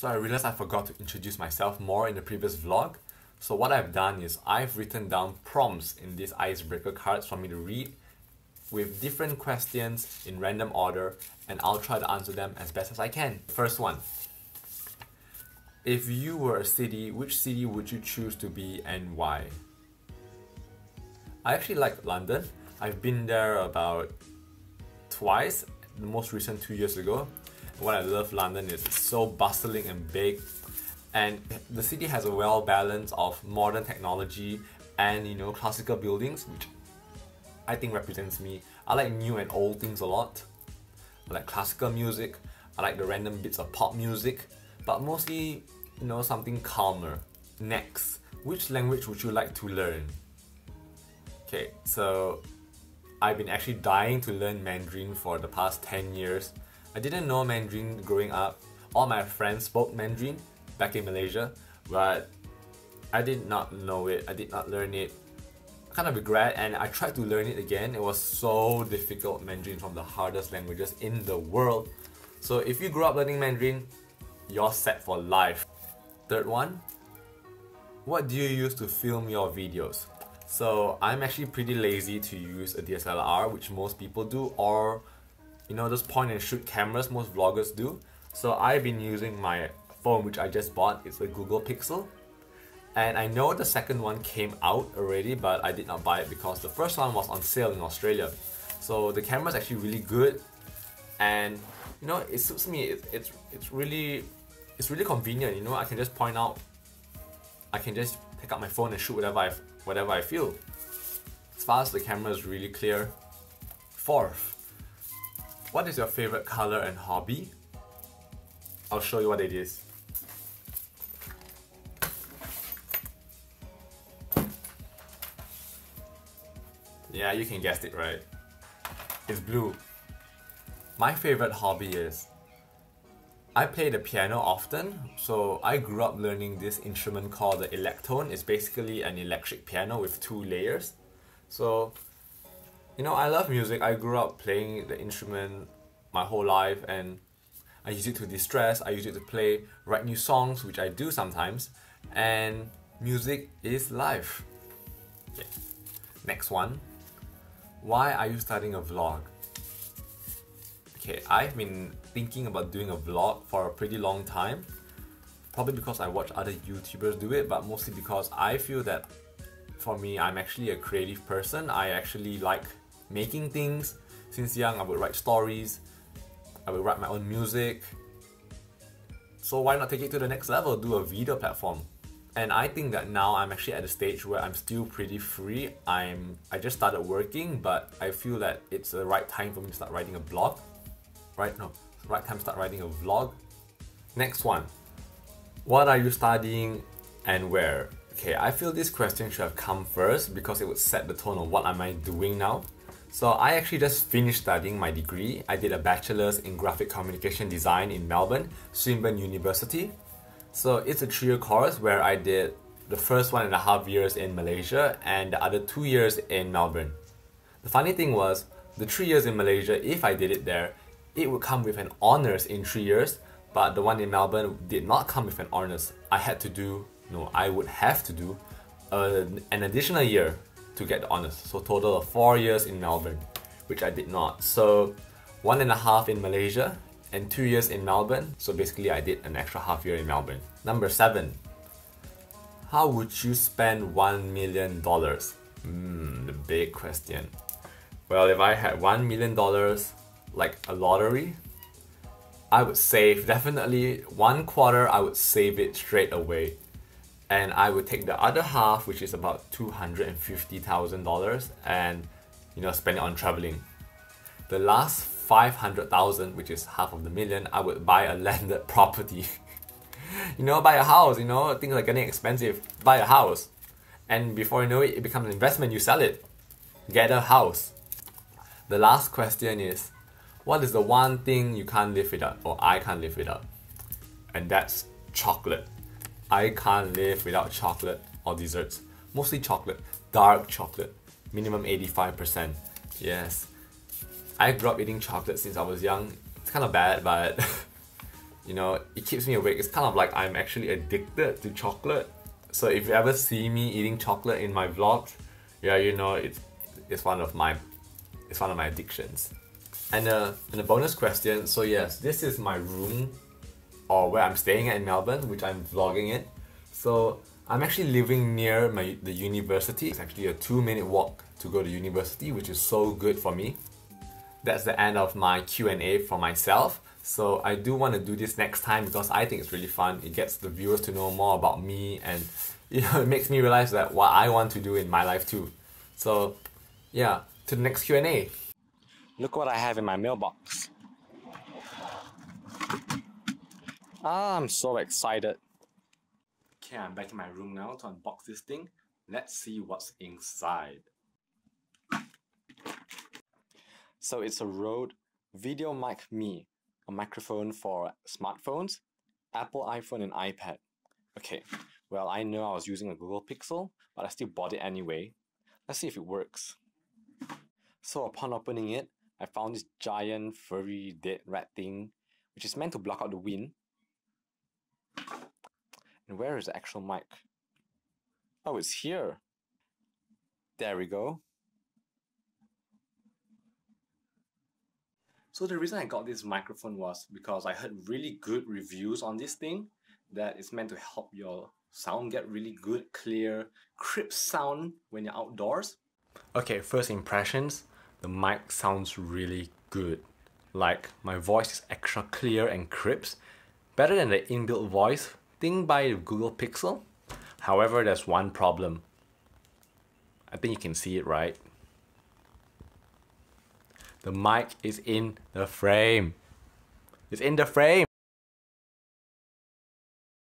So I realized I forgot to introduce myself more in the previous vlog. So what I've done is I've written down prompts in these icebreaker cards for me to read with different questions in random order, and I'll try to answer them as best as I can. First one. If you were a city, which city would you choose to be and why? I actually like London. I've been there about twice, the most recent 2 years ago. What I love London is it's so bustling and big, and the city has a well balance of modern technology and classical buildings, which I think represents me. I like new and old things a lot. I like classical music, I like the random bits of pop music, but mostly something calmer. Next, which language would you like to learn? Okay, so I've been actually dying to learn Mandarin for the past 10 years. I didn't know Mandarin growing up. All my friends spoke Mandarin back in Malaysia, but I did not know it. I did not learn it. I kind of regret, and I tried to learn it again. It was so difficult. Mandarin is one of the hardest languages in the world. So if you grew up learning Mandarin, you're set for life. Third one, what do you use to film your videos? So I'm actually pretty lazy to use a DSLR, which most people do, or those point and shoot cameras most vloggers do. So I've been using my phone, which I just bought. It's a Google Pixel. And I know the second one came out already, but I did not buy it because the first one was on sale in Australia. So the camera is actually really good, and it suits me. It's really convenient. I can just point out. I can just pick up my phone and shoot whatever I feel. As far as the camera is really clear. Fourth, what is your favorite color and hobby? I'll show you what it is. Yeah, you can guess it, right? It's blue. My favorite hobby is I play the piano often. So I grew up learning this instrument called the electone. It's basically an electric piano with 2 layers. So I love music. I grew up playing the instrument my whole life, and I use it to distress. I use it to write new songs, which I do sometimes. And music is life. Yeah. Next one. Why are you starting a vlog? Okay, I've been thinking about doing a vlog for a pretty long time. Probably because I watch other YouTubers do it, but mostly because I feel that for me, I'm actually a creative person. I actually like making things. Since young, I would write stories. I would write my own music. So why not take it to the next level, do a video platform? And I think that now I'm actually at a stage where I'm still pretty free. I just started working, but I feel that it's the right time for me to start writing a blog. Right time to start writing a vlog. Next one. What are you studying and where? Okay, I feel this question should have come first because it would set the tone of what am I doing now. So I actually just finished studying my degree. I did a bachelor's in graphic communication design in Melbourne, Swinburne University. So it's a 3-year course where I did the first 1.5 years in Malaysia and the other 2 years in Melbourne. The funny thing was, the 3 years in Malaysia, if I did it there, it would come with an honours in 3 years, but the one in Melbourne did not come with an honours. I would have to do an additional year to get the honours. So total of 4 years in Melbourne, which I did not. So 1.5 in Malaysia and 2 years in Melbourne. So basically I did an extra half year in Melbourne. Number 7. How would you spend $1 million? The big question. Well, if I had $1 million, like a lottery, I would save definitely 1/4. I would save it straight away, and I would take the other half, which is about $250,000, and spend it on traveling. The last 500,000, which is half of the million, I would buy a landed property. Buy a house. Things are getting expensive. Buy a house, and before you know it, it becomes an investment. You sell it, get a house. The last question is, what is the one thing you can't live without, or I can't live without? And that's chocolate. I can't live without chocolate or desserts. Mostly chocolate, dark chocolate, minimum 85%. Yes. I grew up eating chocolate since I was young. It's kind of bad, but You know, it keeps me awake. It's kind of like I'm actually addicted to chocolate. So if you ever see me eating chocolate in my vlogs, yeah, you know it's one of my addictions. And a bonus question. So yes, this is my room, or where I'm staying at in Melbourne, which I'm vlogging it. So I'm actually living near the university. It's actually a 2-minute walk to go to university, which is so good for me. That's the end of my Q&A for myself. So I do want to do this next time because I think it's really fun. It gets the viewers to know more about me, and you know, it makes me realize that what I want to do in my life too. So yeah, to the next Q&A. Look what I have in my mailbox. I'm so excited. Okay, I'm back in my room now to unbox this thing. Let's see what's inside. So it's a Rode Video Mic Me, a microphone for smartphones, Apple iPhone and iPad. Okay, well, I know I was using a Google Pixel, but I still bought it anyway. Let's see if it works. So upon opening it, I found this giant furry dead rat thing, which is meant to block out the wind. And where is the actual mic? Oh, it's here. There we go. So the reason I got this microphone was because I heard really good reviews on this thing, that it's meant to help your sound get really good, clear, crisp sound when you're outdoors. Okay, first impressions, the mic sounds really good. Like, my voice is extra clear and crisp, better than the inbuilt voice thing by the Google Pixel. However, there's one problem. I think you can see it, right? The mic is in the frame. It's in the frame.